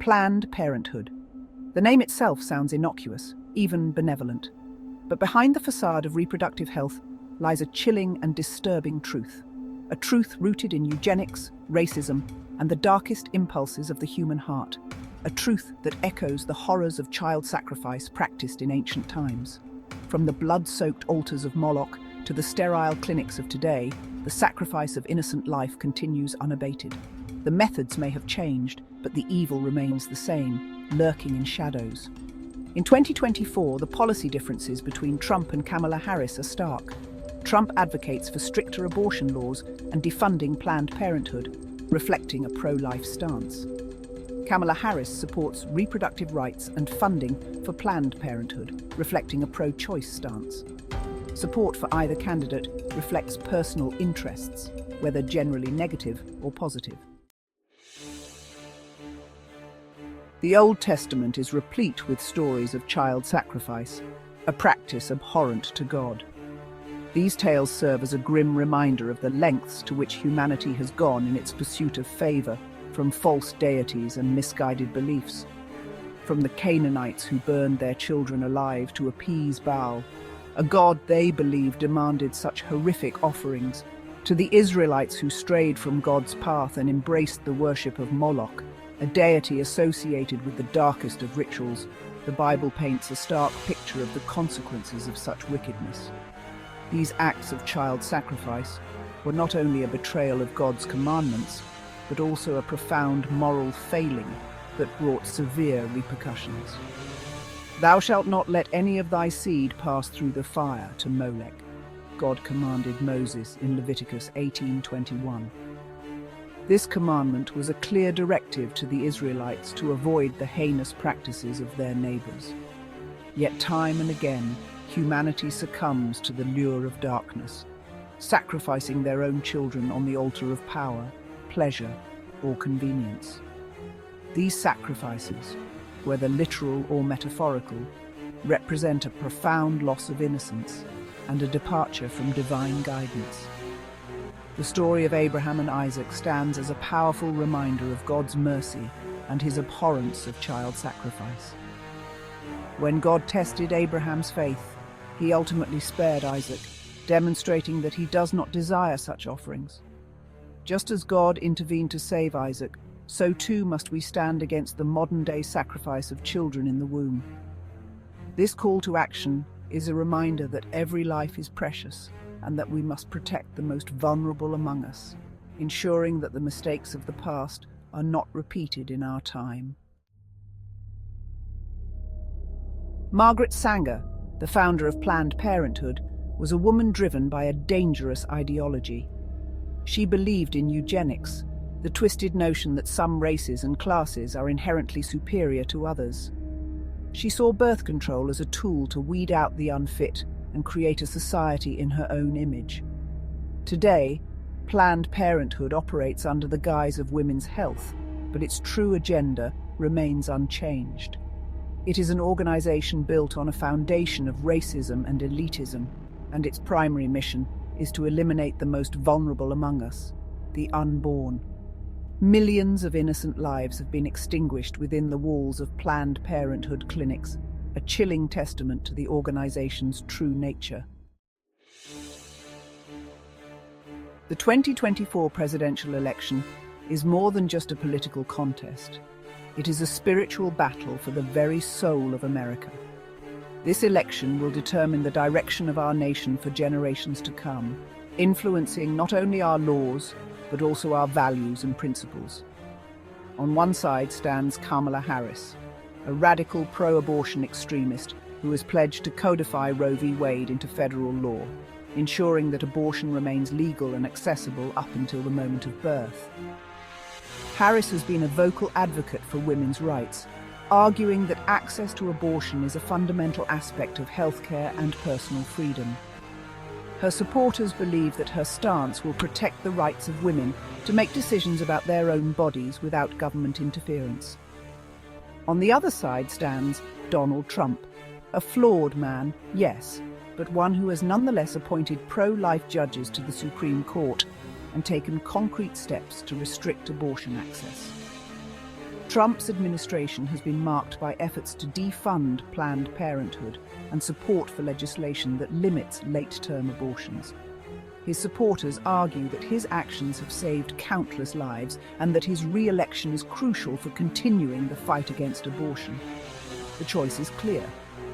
Planned Parenthood. The name itself sounds innocuous, even benevolent. But behind the facade of reproductive health lies a chilling and disturbing truth. A truth rooted in eugenics, racism, and the darkest impulses of the human heart. A truth that echoes the horrors of child sacrifice practiced in ancient times. From the blood-soaked altars of Moloch to the sterile clinics of today, the sacrifice of innocent life continues unabated. The methods may have changed, but the evil remains the same, lurking in shadows. In 2024, the policy differences between Trump and Kamala Harris are stark. Trump advocates for stricter abortion laws and defunding Planned Parenthood, reflecting a pro-life stance. Kamala Harris supports reproductive rights and funding for Planned Parenthood, reflecting a pro-choice stance. Support for either candidate reflects personal interests, whether generally negative or positive. The Old Testament is replete with stories of child sacrifice, a practice abhorrent to God. These tales serve as a grim reminder of the lengths to which humanity has gone in its pursuit of favor from false deities and misguided beliefs. From the Canaanites who burned their children alive to appease Baal, a god they believed demanded such horrific offerings, to the Israelites who strayed from God's path and embraced the worship of Moloch, a deity associated with the darkest of rituals. The Bible paints a stark picture of the consequences of such wickedness. These acts of child sacrifice were not only a betrayal of God's commandments, but also a profound moral failing that brought severe repercussions. "Thou shalt not let any of thy seed pass through the fire to Molech," God commanded Moses in Leviticus 18:21. This commandment was a clear directive to the Israelites to avoid the heinous practices of their neighbors. Yet time and again, humanity succumbs to the lure of darkness, sacrificing their own children on the altar of power, pleasure, or convenience. These sacrifices, whether literal or metaphorical, represent a profound loss of innocence and a departure from divine guidance. The story of Abraham and Isaac stands as a powerful reminder of God's mercy and his abhorrence of child sacrifice. When God tested Abraham's faith, he ultimately spared Isaac, demonstrating that he does not desire such offerings. Just as God intervened to save Isaac, so too must we stand against the modern-day sacrifice of children in the womb. This call to action is a reminder that every life is precious and that we must protect the most vulnerable among us, ensuring that the mistakes of the past are not repeated in our time. Margaret Sanger, the founder of Planned Parenthood, was a woman driven by a dangerous ideology. She believed in eugenics, the twisted notion that some races and classes are inherently superior to others. She saw birth control as a tool to weed out the unfit and create a society in her own image. Today, Planned Parenthood operates under the guise of women's health, but its true agenda remains unchanged. It is an organization built on a foundation of racism and elitism, and its primary mission is to eliminate the most vulnerable among us, the unborn. Millions of innocent lives have been extinguished within the walls of Planned Parenthood clinics, a chilling testament to the organization's true nature. The 2024 presidential election is more than just a political contest. It is a spiritual battle for the very soul of America. This election will determine the direction of our nation for generations to come, influencing not only our laws, but also our values and principles. On one side stands Kamala Harris, a radical pro-abortion extremist who has pledged to codify Roe v. Wade into federal law, ensuring that abortion remains legal and accessible up until the moment of birth. Harris has been a vocal advocate for women's rights, arguing that access to abortion is a fundamental aspect of healthcare and personal freedom. Her supporters believe that her stance will protect the rights of women to make decisions about their own bodies without government interference. On the other side stands Donald Trump, a flawed man, yes, but one who has nonetheless appointed pro-life judges to the Supreme Court and taken concrete steps to restrict abortion access. Trump's administration has been marked by efforts to defund Planned Parenthood and support for legislation that limits late-term abortions. His supporters argue that his actions have saved countless lives and that his re-election is crucial for continuing the fight against abortion. The choice is clear.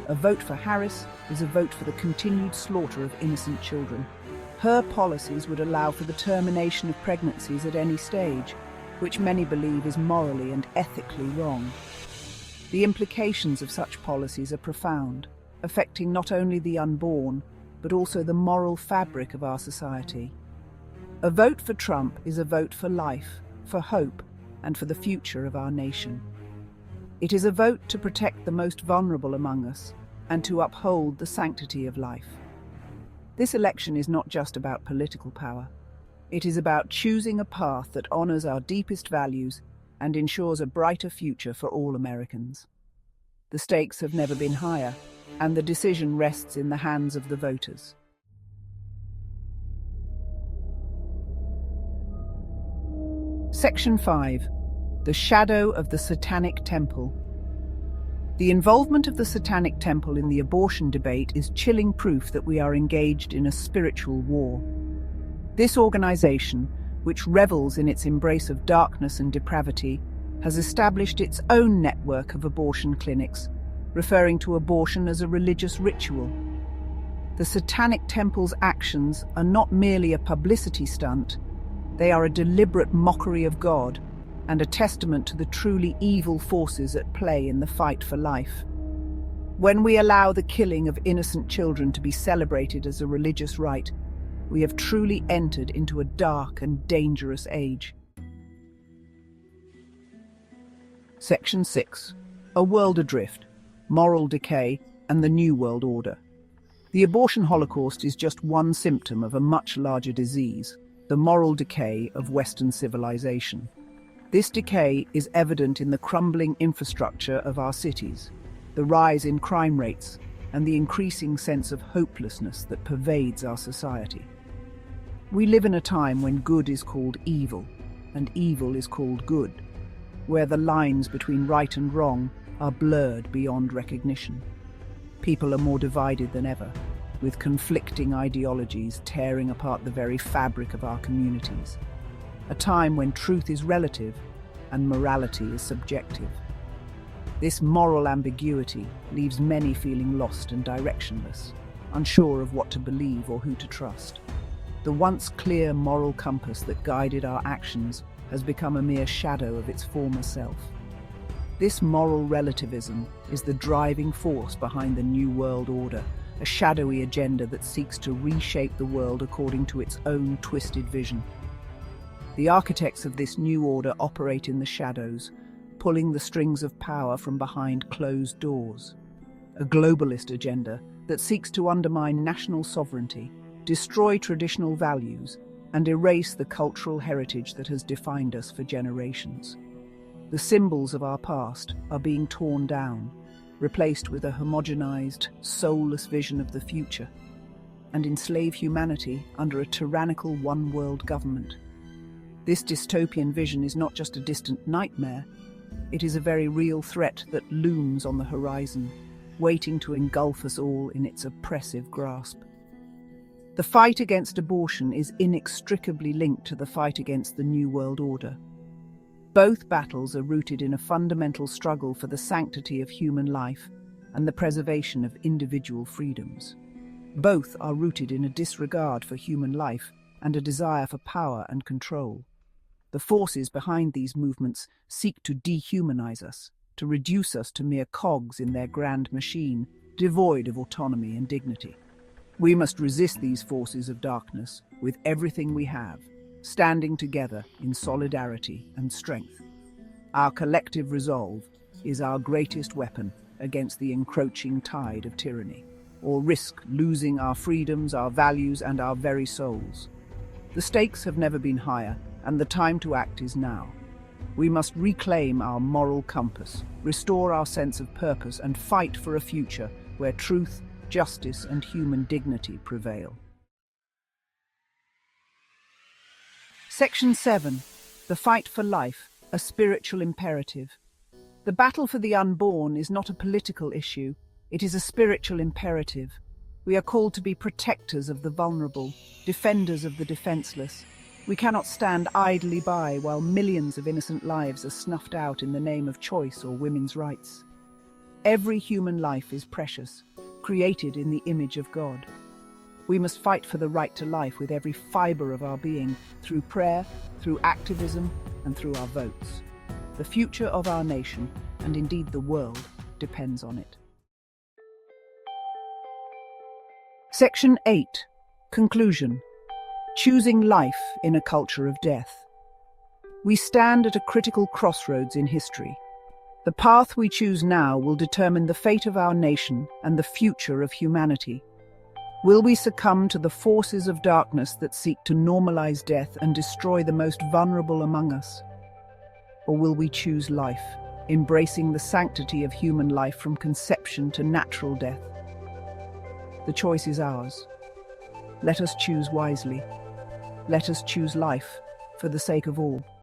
A vote for Harris is a vote for the continued slaughter of innocent children. Her policies would allow for the termination of pregnancies at any stage, which many believe is morally and ethically wrong. The implications of such policies are profound, affecting not only the unborn, but also the moral fabric of our society. A vote for Trump is a vote for life, for hope, and for the future of our nation. It is a vote to protect the most vulnerable among us and to uphold the sanctity of life. This election is not just about political power. It is about choosing a path that honors our deepest values and ensures a brighter future for all Americans. The stakes have never been higher, and the decision rests in the hands of the voters. Section 5. The Shadow of the Satanic Temple. The involvement of the Satanic Temple in the abortion debate is chilling proof that we are engaged in a spiritual war. This organization, which revels in its embrace of darkness and depravity, has established its own network of abortion clinics, referring to abortion as a religious ritual. The Satanic Temple's actions are not merely a publicity stunt, they are a deliberate mockery of God and a testament to the truly evil forces at play in the fight for life. When we allow the killing of innocent children to be celebrated as a religious rite, we have truly entered into a dark and dangerous age. Section 6. A World Adrift, Moral Decay, and the New World Order. The abortion holocaust is just one symptom of a much larger disease, the moral decay of Western civilization. This decay is evident in the crumbling infrastructure of our cities, the rise in crime rates, and the increasing sense of hopelessness that pervades our society. We live in a time when good is called evil, and evil is called good, where the lines between right and wrong are blurred beyond recognition. People are more divided than ever, with conflicting ideologies tearing apart the very fabric of our communities. A time when truth is relative and morality is subjective. This moral ambiguity leaves many feeling lost and directionless, unsure of what to believe or who to trust. The once clear moral compass that guided our actions has become a mere shadow of its former self. This moral relativism is the driving force behind the New World Order, a shadowy agenda that seeks to reshape the world according to its own twisted vision. The architects of this new order operate in the shadows, pulling the strings of power from behind closed doors. A globalist agenda that seeks to undermine national sovereignty, destroy traditional values, and erase the cultural heritage that has defined us for generations. The symbols of our past are being torn down, replaced with a homogenized, soulless vision of the future, and enslave humanity under a tyrannical one-world government. This dystopian vision is not just a distant nightmare, it is a very real threat that looms on the horizon, waiting to engulf us all in its oppressive grasp. The fight against abortion is inextricably linked to the fight against the New World Order. Both battles are rooted in a fundamental struggle for the sanctity of human life and the preservation of individual freedoms. Both are rooted in a disregard for human life and a desire for power and control. The forces behind these movements seek to dehumanize us, to reduce us to mere cogs in their grand machine, devoid of autonomy and dignity. We must resist these forces of darkness with everything we have, standing together in solidarity and strength. Our collective resolve is our greatest weapon against the encroaching tide of tyranny, or risk losing our freedoms, our values, and our very souls. The stakes have never been higher, and the time to act is now. We must reclaim our moral compass, restore our sense of purpose, and fight for a future where truth, justice, and human dignity prevail. Section 7. The Fight for Life, a Spiritual Imperative. The battle for the unborn is not a political issue, it is a spiritual imperative. We are called to be protectors of the vulnerable, defenders of the defenseless. We cannot stand idly by while millions of innocent lives are snuffed out in the name of choice or women's rights. Every human life is precious, created in the image of God. We must fight for the right to life with every fibre of our being, through prayer, through activism, and through our votes. The future of our nation, and indeed the world, depends on it. Section 8. Conclusion. Choosing life in a culture of death. We stand at a critical crossroads in history. The path we choose now will determine the fate of our nation and the future of humanity. Will we succumb to the forces of darkness that seek to normalize death and destroy the most vulnerable among us? Or will we choose life, embracing the sanctity of human life from conception to natural death? The choice is ours. Let us choose wisely. Let us choose life for the sake of all.